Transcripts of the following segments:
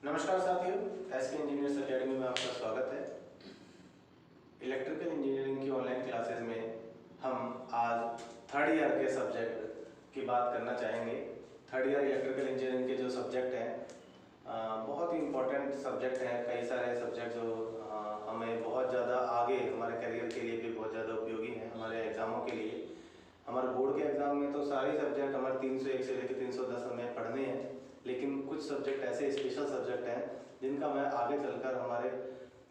नमस्कार साथियों, SK engineers academy में आपका स्वागत है। इलेक्ट्रिकल इंजीनियरिंग की ऑनलाइन क्लासेस में हम आज थर्ड ईयर के सब्जेक्ट की बात करना चाहेंगे। थर्ड ईयर इलेक्ट्रिकल इंजीनियरिंग के जो सब्जेक्ट हैं बहुत ही इम्पोर्टेंट सब्जेक्ट हैं। कई सारे सब्जेक्ट जो हमें बहुत ज़्यादा आगे हमारे करियर के लिए भी बहुत ज़्यादा उपयोगी हैं। हमारे एग्ज़ामों के लिए, हमारे बोर्ड के एग्ज़ाम में तो सारे सब्जेक्ट हमारे 301 से लेकर 310 हमें पढ़ने हैं, लेकिन कुछ सब्जेक्ट ऐसे स्पेशल सब्जेक्ट हैं जिनका मैं आगे चलकर हमारे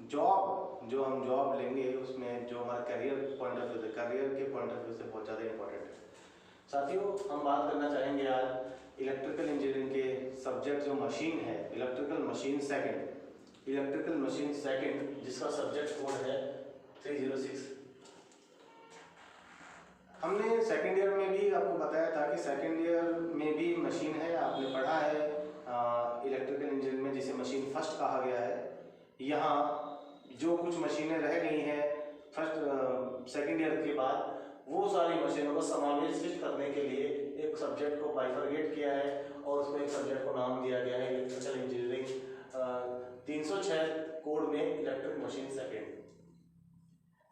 जो हम जॉब लेंगे उसमें जो हमारा करियर के पॉइंट ऑफ व्यू से बहुत ज़्यादा इंपॉर्टेंट है। साथियों, हम बात करना चाहेंगे आज इलेक्ट्रिकल इंजीनियरिंग के सब्जेक्ट जो मशीन है, इलेक्ट्रिकल मशीन सेकंड जिसका सब्जेक्ट कोड है 306। हमने सेकेंड ईयर में भी आपको बताया था कि सेकेंड ईयर में भी मशीन है, आपने पढ़ा है इलेक्ट्रिकल इंजीनियरिंग में जिसे मशीन फर्स्ट कहा गया है। यहाँ जो कुछ मशीनें रह गई हैं सेकेंड ईयर के बाद, वो सारी मशीनों को समावेशित करने के लिए एक सब्जेक्ट को बाइफरगेट किया है और उसको एक सब्जेक्ट को नाम दिया गया है इलेक्ट्रिकल इंजीनियरिंग 306 कोड में इलेक्ट्रिक मशीन सेकेंड।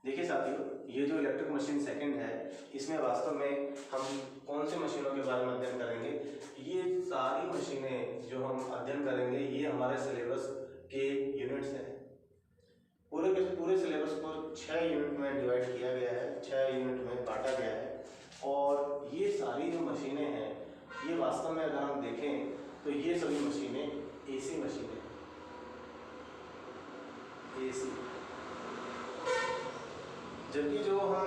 देखिए साथियों, ये जो इलेक्ट्रिक मशीन सेकंड है, इसमें वास्तव में हम कौन सी मशीनों के बारे में अध्ययन करेंगे। ये सारी मशीनें जो हम अध्ययन करेंगे ये हमारे सिलेबस के यूनिट्स हैं। पूरे सिलेबस को 6 यूनिट में डिवाइड किया गया है, 6 यूनिट में बांटा गया है। और ये सारी जो मशीनें हैं, ये वास्तव में अगर हम देखें तो ये सभी मशीनें एसी मशीनें हैं। एसी, जबकि जो हम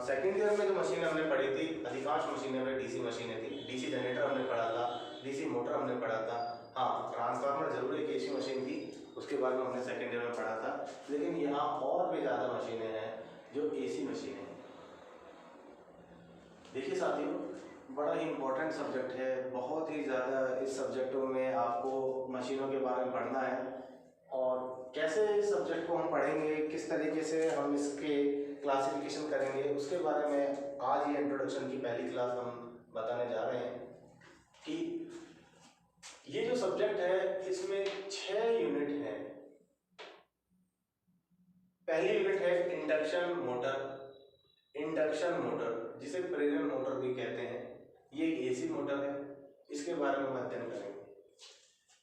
सेकेंड ईयर में जो मशीनें हमने पढ़ी थी, अधिकांश मशीनें में डीसी मशीनें थी। डीसी जनरेटर हमने पढ़ा था, डीसी मोटर हमने पढ़ा था। हाँ, ट्रांसफार्मर जरूर एक एसी मशीन थी, उसके बारे में हमने सेकेंड ईयर में पढ़ा था। लेकिन यहाँ और भी ज़्यादा मशीनें हैं जो एसी मशीनें हैं। देखिए साथियों, बड़ा ही इम्पोर्टेंट सब्जेक्ट है, बहुत ही ज़्यादा इस सब्जेक्टों में आपको मशीनों के बारे में पढ़ना है। और कैसे इस सब्जेक्ट को हम पढ़ेंगे, किस तरीके से हम इसके क्लासिफिकेशन करेंगे, उसके बारे में आज ये इंट्रोडक्शन की पहली क्लास हम बताने जा रहे हैं। कि ये जो सब्जेक्ट है इसमें 6 यूनिट हैं। पहली यूनिट है इंडक्शन मोटर, जिसे प्रेरण मोटर भी कहते हैं। ये एक एसी मोटर है, इसके बारे में हम अध्ययन करेंगे।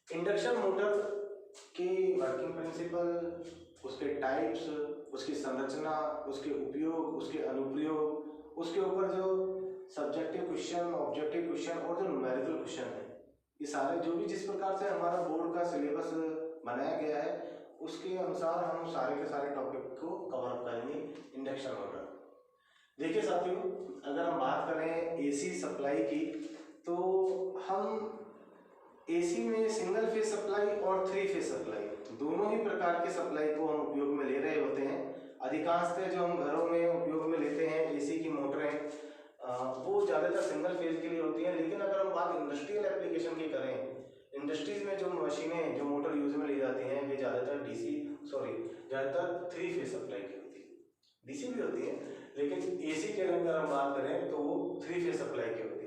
इंडक्शन मोटर की वर्किंग प्रिंसिपल, उसके टाइप्स, उसकी संरचना, उसके उपयोग, उसके अनुप्रयोग, उसके ऊपर जो सब्जेक्टिव क्वेश्चन, ऑब्जेक्टिव क्वेश्चन और जो न्यूमेरिकल क्वेश्चन है, ये सारे जो भी जिस प्रकार से हमारा बोर्ड का सिलेबस बनाया गया है उसके अनुसार हम सारे के सारे टॉपिक को कवर अप करेंगे इंडक्शन मोटर। देखिए साथियों, अगर हम बात करें एसी सप्लाई की, तो हम एसी में सिंगल फेज सप्लाई और 3 फेज सप्लाई, दोनों ही प्रकार के सप्लाई को हम उपयोग में ले रहे होते हैं। अधिकांशतः जो हम घरों में उपयोग में लेते हैं एसी की मोटरें, वो ज़्यादातर सिंगल फेज के लिए होती हैं। लेकिन अगर हम बात इंडस्ट्रियल एप्लीकेशन की करें, इंडस्ट्रीज में जो मशीनें, जो मोटर यूज में ली जाती हैं, वे ज़्यादातर 3 फेज सप्लाई की होती है। डीसी भी होती है, लेकिन एसी के अगर हम बात करें तो वो 3 फेज सप्लाई की होती है।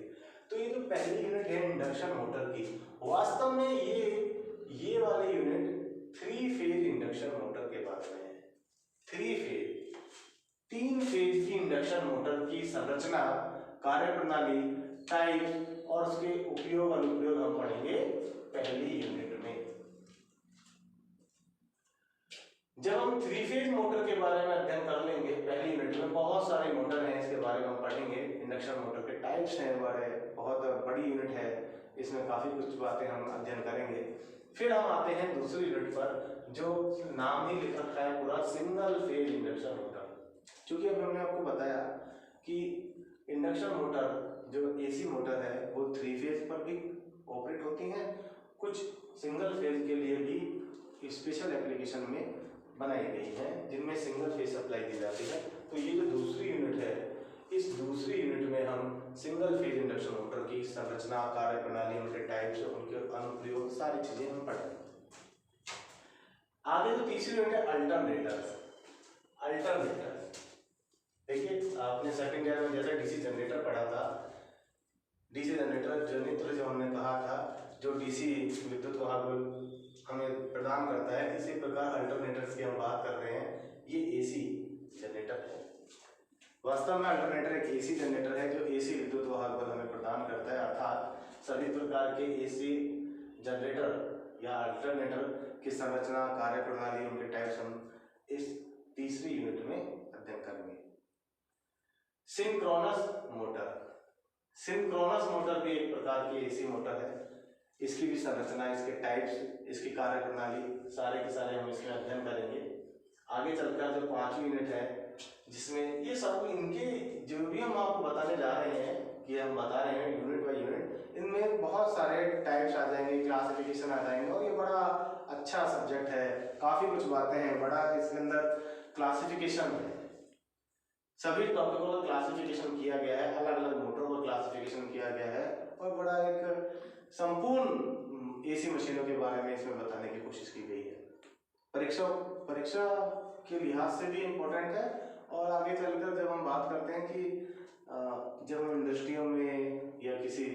तो ये जो पहली यूनिट है इंडक्शन मोटर की, वास्तव में ये वाली यूनिट 3 फेज इंडक्शन मोटर के बारे में है। 3 फेज की इंडक्शन मोटर की संरचना, कार्यप्रणाली, टाइप और उसके उपयोग अनुप्रयोग हम पढ़ेंगे पहली यूनिट में। जब हम 3 फेज मोटर के बारे में अध्ययन कर लेंगे पहली यूनिट में, बहुत सारे मोटर हैं, इसके बारे में हम पढ़ेंगे। इंडक्शन मोटर के टाइप्स हैं, बहुत बड़ी यूनिट है, इसमें काफ़ी कुछ बातें हम अध्ययन करेंगे। फिर हम आते हैं दूसरी यूनिट पर, जो नाम ही लिख रखा है पूरा, सिंगल फेज इंडक्शन मोटर। क्योंकि अभी हमने आपको बताया कि इंडक्शन मोटर जो एसी मोटर है वो 3 फेज पर भी ऑपरेट होती हैं, कुछ सिंगल फेज के लिए भी स्पेशल एप्लीकेशन में बनाई गई है, जिनमें सिंगल फेज सप्लाई दी जाती है। तो ये जो दूसरी यूनिट है, इस दूसरी यूनिट में हम सिंगल फेज इंडक्शन मोटर की संरचना, कार्यप्रणाली, उनके टाइप्स, उनके अनुप्रयोग, सारी चीजें हम पढ़ेंगे। आगे जो तीसरी यूनिट है अल्टरनेटर्स। देखिए, आपने सेकंड ईयर में जैसे डीसी जनरेटर पढ़ा था, डीसी जनरेटर जो हमने कहा था, जो डीसी विद्युत वाहक प्रदान करता है। इसी प्रकार अल्टरनेटर्स की हम बात कर रहे हैं, ये एसी जनरेटर है। वास्तव में अल्टरनेटर एक एसी जनरेटर है जो एसी विद्युत वाहक बल हमें प्रदान करता है, अर्थात सभी प्रकार के एसी जनरेटर या अल्टरनेटर की संरचना, कार्यप्रणाली, उनके टाइप्स हम इस तीसरी यूनिट में अध्ययन करेंगे। सिंक्रोनस मोटर, सिंक्रोनस मोटर भी एक प्रकार की एसी मोटर है। इसकी भी संरचना, इसके टाइप्स, इसकी कार्यप्रणाली सारे के सारे हम इसमें अध्ययन करेंगे। आगे चलकर जो 5वीं यूनिट है जिसमें ये सब इनके जो भी हम आपको बताने जा रहे हैं कि हम बता रहे हैं यूनिट बाय यूनिट, इनमें बहुत सारे टाइप्स आ जाएंगे, क्लासिफिकेशन आ जाएंगे और ये बड़ा अच्छा सब्जेक्ट है। काफ़ी कुछ बातें हैं, बड़ा इसके अंदर क्लासिफिकेशन है। सभी टॉपिकों का क्लासिफिकेशन किया गया है, अलग अलग मोटरों का क्लासिफिकेशन किया गया है और बड़ा एक संपूर्ण एसी मशीनों के बारे में इसमें बताने की कोशिश की गई है। परीक्षा के लिहाज से भी इम्पोर्टेंट है और आगे चलकर जब हम बात करते हैं कि जब हम इंडस्ट्रियों में या किसी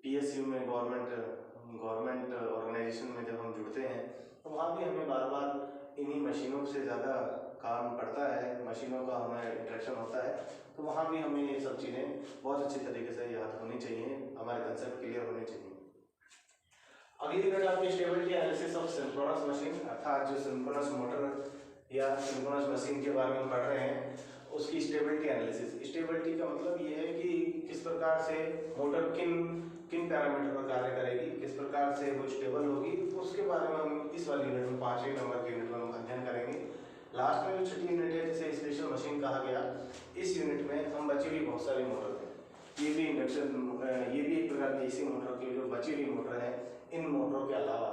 पीएसयू में गवर्नमेंट ऑर्गेनाइजेशन में जब हम जुड़ते हैं तो वहाँ भी हमें बार बार इन्हीं मशीनों से ज़्यादा काम पड़ता है, मशीनों का हमें इंटरेक्शन होता है, तो वहाँ भी हमें ये सब चीज़ें बहुत अच्छी तरीके से याद होनी चाहिए, हमारे कंसेप्ट क्लियर होने चाहिए। अगली यूनिट आपकी stability analysis of synchronous machine, अर्थात जो सिंक्रोनस मोटर या सिंक्रोनस मशीन के बारे में पढ़ रहे हैं उसकी स्टेबिलिटी एनालिसिस। स्टेबिलिटी का मतलब ये है कि किस प्रकार से मोटर किन पैरामीटर पर कार्य करेगी, किस प्रकार से वो स्टेबल होगी, उसके बारे में हम इस वाली यूनिट में 5वें नंबर की यूनिट में हम अध्ययन करेंगे। लास्ट में जो छठी यूनिट है जिसे स्पेशल मशीन कहा गया, इस यूनिट में हम बची हुई बहुत सारी मोटर हैं, ये भी एक प्रकार की एसी मोटर की जो बची हुई मोटर है, इन मोटरों के अलावा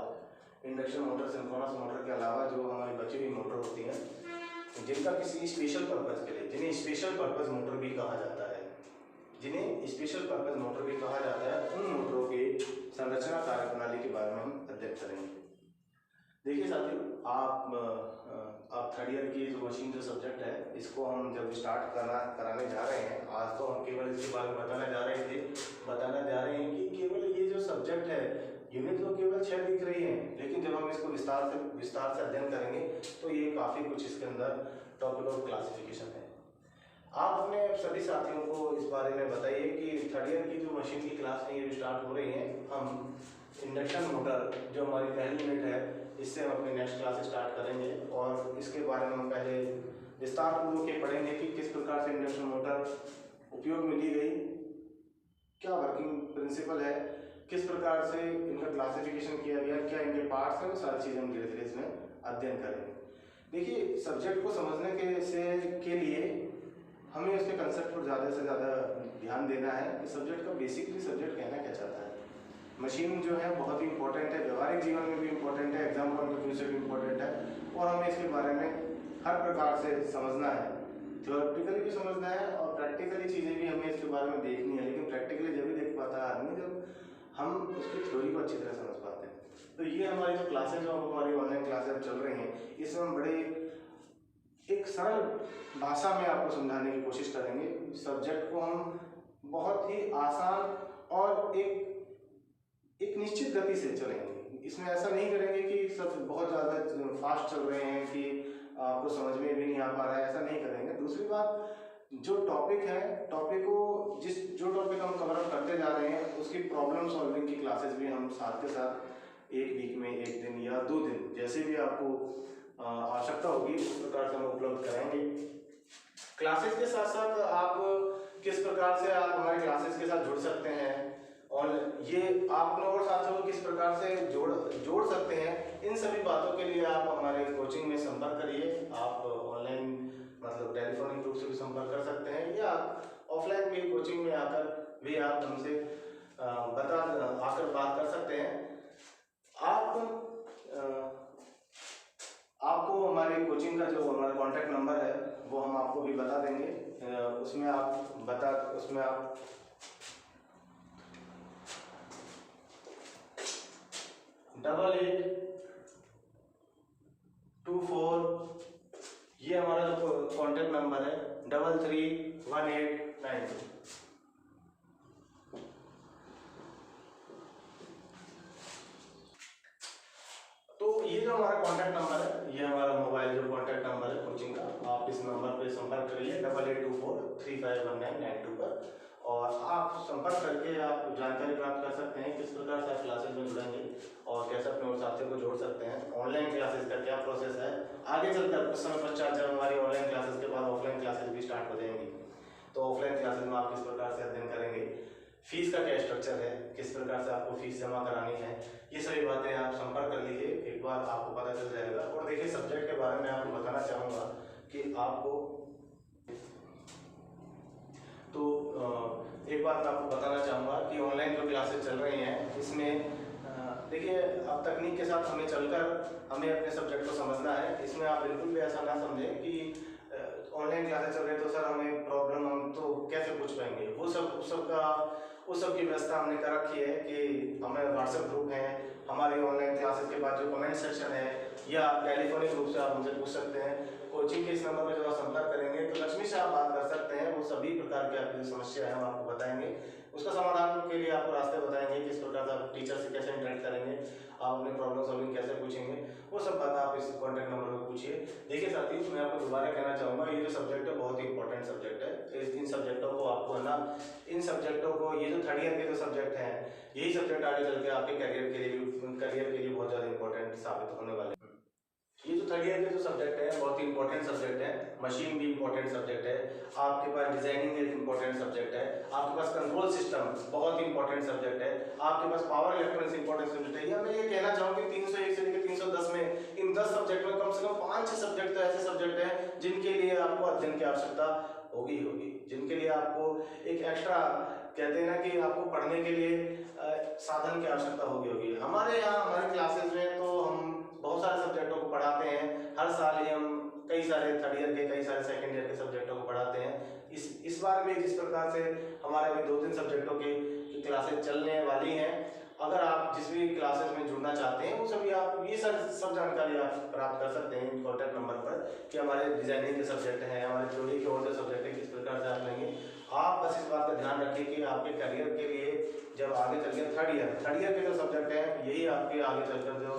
इंडक्शन मोटर, सिंक्रोनस मोटर के अलावा जो हमारी बची हुई मोटर होती हैं जिनका किसी स्पेशल पर्पज के लिए, जिन्हें स्पेशल पर्पज मोटर भी कहा जाता है, जिन्हें स्पेशल पर्पज मोटर भी कहा जाता है, उन मोटरों के संरचना, कार्यप्रणाली के बारे में हम अध्ययन करेंगे। देखिए साथियों, आप थर्ड ईयर की जो मशीन जो सब्जेक्ट है इसको हम जब स्टार्ट कराने जा रहे हैं, आज तो हम केवल इसके बारे में बताना जा रहे हैं कि केवल ये जो सब्जेक्ट है, यूनिट तो केवल 6 दिख रही है, लेकिन जब हम इसको विस्तार से अध्ययन करेंगे तो ये काफ़ी कुछ इसके अंदर टॉपिक ऑफ क्लासिफिकेशन है। आप अपने सभी साथियों को इस बारे में बताइए कि थर्ड ईयर की जो मशीन की क्लास है ये स्टार्ट हो रही है, हम इंडक्शन मोटर जो हमारी पहली यूनिट है इससे हम अपनी नेक्स्ट क्लास स्टार्ट करेंगे और इसके बारे में हम पहले विस्तार पूर्वक ये पढ़ेंगे कि किस प्रकार से इंडक्शन मोटर उपयोग में ली गई, क्या वर्किंग प्रिंसिपल है, किस प्रकार से इनका क्लासिफिकेशन किया गया, क्या इनके पार्ट्स हैं, वो सारी चीज़ें हम धीरे धीरे इसमें अध्ययन करेंगे। देखिए, सब्जेक्ट को समझने के लिए हमें उसके कंसेप्ट पर ज़्यादा से ज़्यादा ध्यान देना है कि सब्जेक्ट का बेसिकली सब्जेक्ट कहना क्या चाहता है। मशीन जो है बहुत ही इंपॉर्टेंट है, व्यवहारिक जीवन में भी इंपॉर्टेंट है, एग्जाम पॉइंट ऑफ व्यू से भी इंपॉर्टेंट है और हमें इसके बारे में हर प्रकार से समझना है, थ्योरेटिकली भी समझना है और प्रैक्टिकली चीज़ें भी हमें इसके बारे में देखनी है। लेकिन प्रैक्टिकली जब भी देख पाता है आदमी जब हम उसकी थ्योरी को अच्छी तरह समझ पाते हैं। तो ये हमारी जो क्लासेज जो हमारी ऑनलाइन क्लासेज चल रही हैं, इसमें हम बड़े एक सरल भाषा में आपको समझाने की कोशिश करेंगे। सब्जेक्ट को हम बहुत ही आसान और एक निश्चित गति से चलेंगे। इसमें ऐसा नहीं करेंगे कि सब बहुत ज़्यादा फास्ट चल रहे हैं कि आपको समझ में भी नहीं आ पा रहा है, ऐसा नहीं करेंगे। दूसरी बात, जो टॉपिक है, जो टॉपिक हम कवर अप करते जा रहे हैं उसकी प्रॉब्लम सॉल्विंग की क्लासेस भी हम साथ के साथ एक वीक में 1 दिन या 2 दिन जैसे भी आपको आवश्यकता होगी उस प्रकार से हम उपलब्ध कराएंगे। क्लासेस के साथ साथ आप किस प्रकार से आप हमारे क्लासेस के साथ जुड़ सकते हैं और ये आप अपने और साथियों को किस प्रकार से जोड़ सकते हैं, इन सभी बातों के लिए आप हमारे कोचिंग में संपर्क करिए। आप ऑनलाइन मतलब टेलीफोनिक रूप से भी संपर्क कर सकते हैं या ऑफलाइन भी कोचिंग में आकर भी आप हमसे आकर बात कर सकते हैं। आपको हमारे कोचिंग का जो हमारा कॉन्टैक्ट नंबर है वो हम आपको भी बता देंगे, उसमें आप 8824, ये हमारा जो कॉन्टैक्ट नंबर है 331892। तो ये ये जो हमारा कॉन्टैक्ट नंबर है, ये हमारा मोबाइल जो कॉन्टैक्ट नंबर है कोचिंग का, आप इस नंबर पे संपर्क करिए 8824351992 पर, और आप संपर्क करके आप जानकारी प्राप्त कर सकते हैं किस प्रकार से आप क्लासेज में जुड़ेंगे और कैसे अपने साथियों को जोड़ सकते हैं। ऑनलाइन क्लासेस का क्या प्रोसेस है, आगे चलकर कुछ समय पश्चात जब हमारी ऑनलाइन क्लासेस के बाद ऑफलाइन क्लासेस भी स्टार्ट हो जाएंगी, तो ऑफलाइन क्लासेस में आप किस प्रकार से अध्ययन करेंगे, फीस का क्या स्ट्रक्चर है, किस प्रकार से आपको फीस जमा करानी है, ये सभी बातें आप संपर्क कर लीजिए, एक बार आपको पता चल जाएगा। और देखिए सब्जेक्ट के बारे में आपको बताना चाहूँगा कि आपको तो एक बात मैं आपको बताना चाहूँगा कि ऑनलाइन जो क्लासेस चल रही हैं इसमें देखिए अब तकनीक के साथ हमें चलकर हमें अपने सब्जेक्ट को समझना है। इसमें आप बिल्कुल भी ऐसा ना समझें कि ऑनलाइन क्लासेस चल रही है तो सर हमें प्रॉब्लम हम तो कैसे पूछ पाएंगे, उस सब की व्यवस्था हमने कर रखी है कि हमें व्हाट्सएप ग्रुप है, हमारी ऑनलाइन क्लासेस के बाद जो कमेंट सेक्शन है, या टेलीफोनिक रूप से आप हमसे पूछ सकते हैं। कोचिंग के इस नंबर पर जब आप संपर्क करेंगे तो लक्ष्मी से आप बात कर सकते हैं, वो सभी प्रकार की आपकी जो समस्या है हम आपको बताएंगे, उसका समाधान के लिए आपको रास्ते बताएंगे, किस प्रकार से आप टीचर से कैसे इंटरेक्ट करेंगे, आप अपने प्रॉब्लम सॉल्विंग कैसे पूछेंगे, वो सब बात आप इस कॉन्टैक्ट नंबर पर पूछिए। देखिए साथियों, मैं आपको दोबारा कहना चाहूँगा ये जो सब्जेक्ट है बहुत ही इंपॉर्टेंट सब्जेक्ट है। इन सब्जेक्टों को आपको है ना, इन सब्जेक्टों को, ये जो थर्ड ईयर के जो सब्जेक्ट हैं, यही सब्जेक्ट आगे चल के आपके करियर के लिए बहुत ज़्यादा इंपॉर्टेंट साबित होने वाले हैं। ये जो थर्ड ईयर के जो सब्जेक्ट है बहुत ही इंपॉर्टेंट सब्जेक्ट है, मशीन भी इंपॉर्टेंट सब्जेक्ट है, आपके पास डिजाइनिंग एक इंपॉर्टेंट सब्जेक्ट है, आपके पास कंट्रोल सिस्टम बहुत ही इंपॉर्टेंट सब्जेक्ट है, आपके पास पावर इलेक्ट्रॉनिक्स इंपॉर्टेंट सब्जेक्ट है। या मैं ये कहना चाहूँगी 301 से लेकर 310 में इन 10 सब्जेक्ट में कम से कम 5-6 सब्जेक्ट तो ऐसे सब्जेक्ट हैं जिनके लिए आपको अध्ययन की आवश्यकता होगी, जिनके लिए आपको एक एक्स्ट्रा कहते हैं ना कि आपको पढ़ने के लिए साधन की आवश्यकता होगी। हमारे यहाँ हमारे क्लासेस में तो हम बहुत सारे सब्जेक्टों को पढ़ाते हैं, हर साल ही हम कई सारे थर्ड ईयर के, कई सारे सेकंड ईयर के सब्जेक्टों को पढ़ाते हैं। इस बार भी जिस प्रकार से हमारे अभी 2-3 सब्जेक्टों की क्लासेस चलने वाली हैं, अगर आप जिस भी क्लासेस में जुड़ना चाहते हैं वो सभी आप ये सब जानकारी आप प्राप्त कर सकते हैं कॉन्टैक्ट नंबर पर कि हमारे डिजाइनिंग के सब्जेक्ट हैं, हमारे थ्योरी के और जो सब्जेक्ट है किस प्रकार से आप लेंगे। आप बस इस बात का ध्यान रखिए कि आपके करियर के लिए जब आगे चल के थर्ड ईयर के जो सब्जेक्ट हैं यही आपके आगे चलकर जो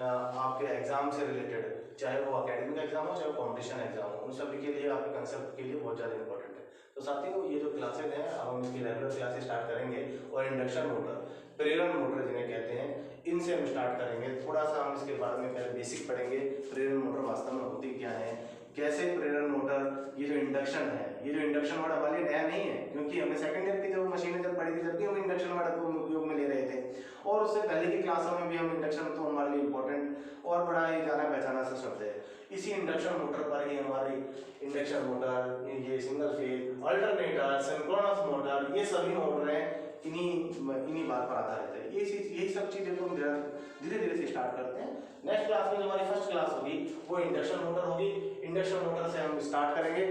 आपके एग्जाम से रिलेटेड, चाहे वो एकेडमिक एग्जाम हो चाहे वो कॉम्पिटिशन एग्जाम हो, उन सभी के लिए आपके कंसेप्ट के लिए बहुत ज़्यादा इंपॉर्टेंट है। तो साथियों, ये जो क्लासेज हैं अब हम इसकी रेगुलर क्लासेस स्टार्ट करेंगे और इंडक्शन मोटर, प्रेरण मोटर जिन्हें कहते हैं, इनसे हम स्टार्ट करेंगे। थोड़ा सा हम इसके बारे में पहले बेसिक पढ़ेंगे, प्रेरण मोटर वास्तव में होती क्या है, कैसे प्रेरण मोटर, ये जो इंडक्शन है, ये जो इंडक्शन वर्ड हमारे लिए नया नहीं है, क्योंकि हमने सेकंड ईयर की जो मशीनें जब पढ़ी थी जब भी हम इंडक्शन वर्ड को उपयोग में ले रहे थे, और उससे पहले की क्लासों में भी हम इंडक्शन तो हमारे लिए इंपॉर्टेंट और बड़ा ही जाना पहचाना सा शब्द है। इसी इंडक्शन मोटर पर ही हमारी इंडक्शन मोटर, ये single phase, alternator, synchronous motor, ये सभी मोटरें इन्हीं बात पर आधारित है। यही सब चीजें तो हम धीरे धीरे से स्टार्ट करते हैं। नेक्स्ट क्लास में जो हमारी फर्स्ट क्लास होगी वो इंडक्शन मोटर होगी। इंडक्शन मोटर से हम स्टार्ट करेंगे।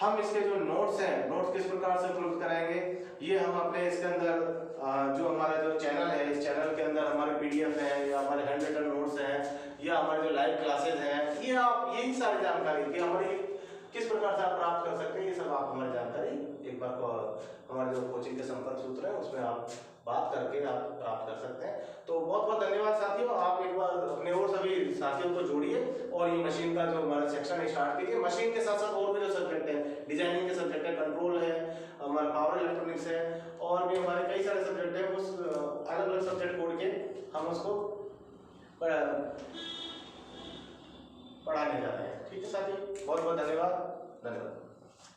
हम इसके जो नोट्स हैं, नोट्स किस प्रकार से उपलब्ध कराएंगे, ये हम अपने इसके अंदर जो हमारा जो चैनल है, इस चैनल के अंदर हमारे पीडीएफ हैं या हमारे हैंड रिटन नोट्स हैं या हमारे जो लाइव क्लासेस हैं, ये आप यही सारी जानकारी कि हमारी किस प्रकार से आप प्राप्त कर सकते हैं, ये सब आप हमारी जानकारी एक बार को हमारे जो कोचिंग के संपर्क सूत्र है उसमें आप बात करके आप प्राप्त कर सकते हैं। तो बहुत बहुत धन्यवाद साथियों, आप एक बार अपने और सभी साथियों को जोड़िए और ये मशीन का जो हमारा सेक्शन है स्टार्ट कीजिए। मशीन के साथ साथ और भी जो सब्जेक्ट है, डिजाइनिंग के सब्जेक्ट है, कंट्रोल है, हमारा पावर इलेक्ट्रॉनिक्स है, और भी हमारे कई सारे सब्जेक्ट है, उस अलग अलग सब्जेक्ट जोड़ के हम उसको पढ़ाने जा रहे हैं। ठीक है साथियों, बहुत बहुत धन्यवाद।